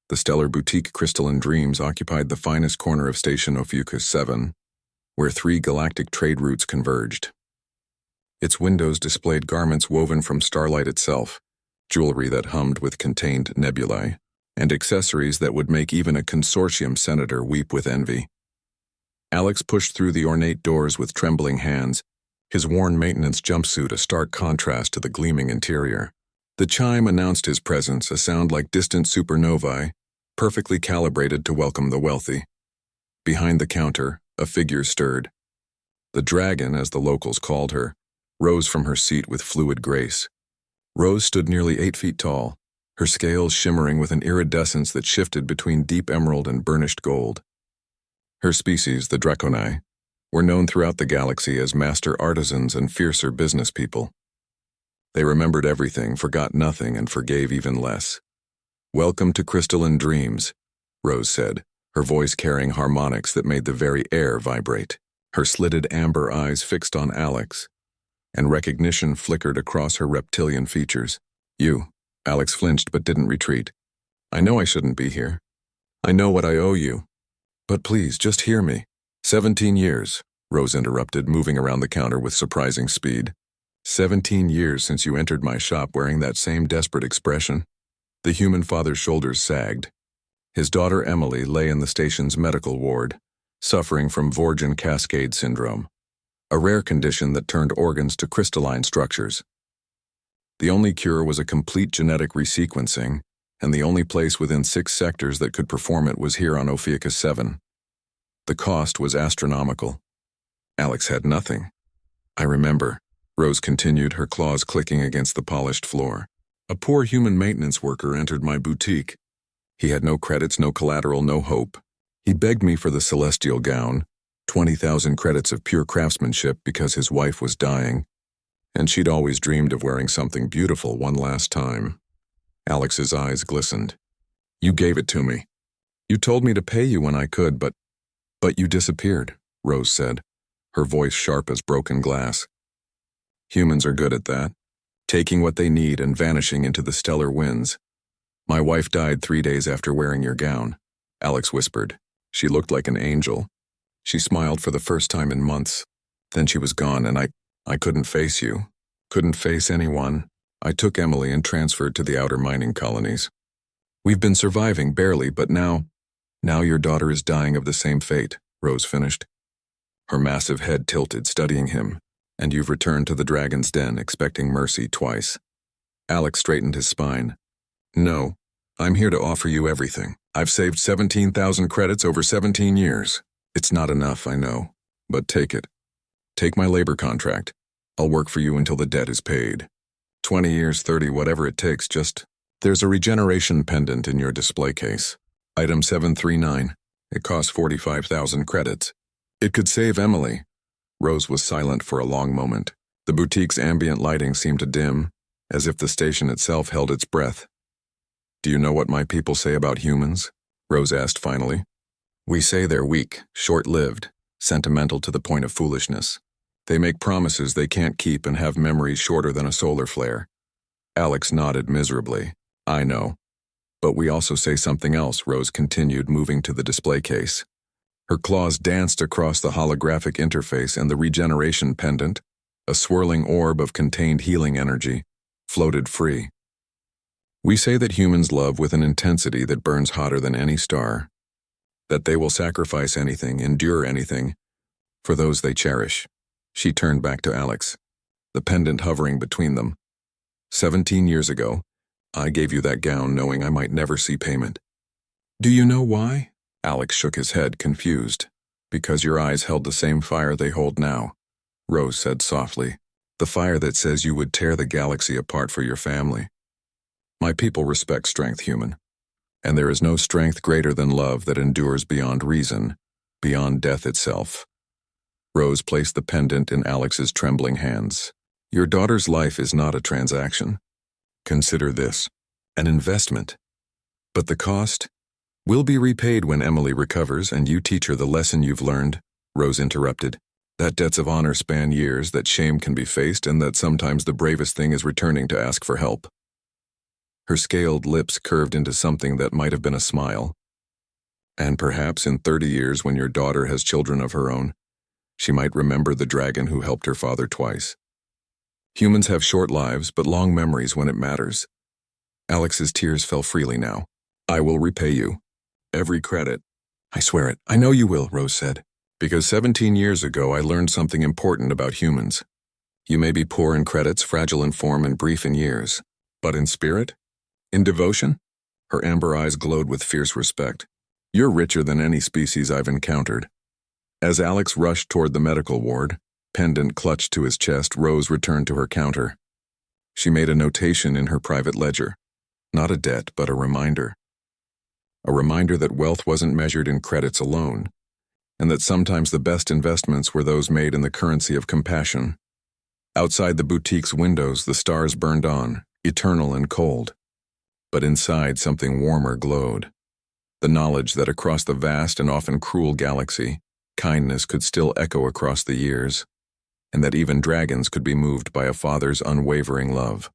The stellar boutique Crystalline Dreams occupied the finest corner of Station Ophiuchus 7, where three galactic trade routes converged. Its windows displayed garments woven from starlight itself, jewelry that hummed with contained nebulae, and accessories that would make even a consortium senator weep with envy. Alex pushed through the ornate doors with trembling hands, his worn maintenance jumpsuit a stark contrast to the gleaming interior. The chime announced his presence, a sound like distant supernovae, perfectly calibrated to welcome the wealthy. Behind the counter, a figure stirred. The dragon, as the locals called her, rose from her seat with fluid grace. Rose stood nearly 8 feet tall, her scales shimmering with an iridescence that shifted between deep emerald and burnished gold. Her species, the Draconi, were known throughout the galaxy as master artisans and fiercer business people. They remembered everything, forgot nothing, and forgave even less. "Welcome to Crystalline Dreams," Rose said, her voice carrying harmonics that made the very air vibrate. Her slitted amber eyes fixed on Alex, and recognition flickered across her reptilian features. "You," Alex flinched but didn't retreat. "I know I shouldn't be here. I know what I owe you. But please, just hear me." 17 years, Rose interrupted, moving around the counter with surprising speed. 17 years since you entered my shop wearing that same desperate expression. The human father's shoulders sagged. His daughter Emily lay in the station's medical ward, suffering from Vorgin cascade syndrome, a rare condition that turned organs to crystalline structures. The only cure was a complete genetic resequencing, and the only place within 6 sectors that could perform it was here on Ophiuchus 7. The cost was astronomical. Alex had nothing. "I remember," Rose continued, her claws clicking against the polished floor. "A poor human maintenance worker entered my boutique. He had no credits, no collateral, no hope. He begged me for the celestial gown, 20,000 credits of pure craftsmanship because his wife was dying, and she'd always dreamed of wearing something beautiful one last time." Alex's eyes glistened. "You gave it to me. You told me to pay you when I could, but you disappeared," Rose said, her voice sharp as broken glass. "Humans are good at that, taking what they need and vanishing into the stellar winds. My wife died 3 days after wearing your gown," Alex whispered. "She looked like an angel. She smiled for the first time in months. Then she was gone, and I couldn't face you, couldn't face anyone. I took Emily and transferred to the outer mining colonies. We've been surviving barely, but now your daughter is dying of the same fate," Rose finished. Her massive head tilted, studying him. "And you've returned to the dragon's den, expecting mercy twice." Alex straightened his spine. "No, I'm here to offer you everything. I've saved 17,000 credits over 17 years. It's not enough, I know, but take it. Take my labor contract. I'll work for you until the debt is paid. 20 years, 30, whatever it takes, just... There's a regeneration pendant in your display case. Item 739. It costs 45,000 credits. It could save Emily." Rose was silent for a long moment. The boutique's ambient lighting seemed to dim, as if the station itself held its breath. "Do you know what my people say about humans?" Rose asked finally. "We say they're weak, short-lived, sentimental to the point of foolishness. They make promises they can't keep and have memories shorter than a solar flare." Alex nodded miserably. "I know. But we also say something else," Rose continued, moving to the display case. Her claws danced across the holographic interface, and the regeneration pendant, a swirling orb of contained healing energy, floated free. "We say that humans love with an intensity that burns hotter than any star, that they will sacrifice anything, endure anything, for those they cherish." She turned back to Alex, the pendant hovering between them. 17 years ago, I gave you that gown knowing I might never see payment. Do you know why?" Alex shook his head, confused. "Because your eyes held the same fire they hold now," Rose said softly. "The fire that says you would tear the galaxy apart for your family. My people respect strength, human. And there is no strength greater than love that endures beyond reason, beyond death itself." Rose placed the pendant in Alex's trembling hands. "Your daughter's life is not a transaction. Consider this, an investment. But the cost will be repaid when Emily recovers and you teach her the lesson you've learned," Rose interrupted. "That debts of honor span years, that shame can be faced, and that sometimes the bravest thing is returning to ask for help." Her scaled lips curved into something that might have been a smile. And perhaps in 30 years, when your daughter has children of her own, she might remember the dragon who helped her father twice. Humans have short lives, but long memories when it matters. Alex's tears fell freely now. I will repay you. Every credit. I swear it. I know you will, Rose said. Because 17 years ago, I learned something important about humans. You may be poor in credits, fragile in form, and brief in years. But in spirit? In devotion? Her amber eyes glowed with fierce respect. You're richer than any species I've encountered. As Alex rushed toward the medical ward, pendant clutched to his chest, Rose returned to her counter. She made a notation in her private ledger. Not a debt, but a reminder. A reminder that wealth wasn't measured in credits alone, and that sometimes the best investments were those made in the currency of compassion. Outside the boutique's windows, the stars burned on, eternal and cold. But inside, something warmer glowed. The knowledge that across the vast and often cruel galaxy, kindness could still echo across the years, and that even dragons could be moved by a father's unwavering love.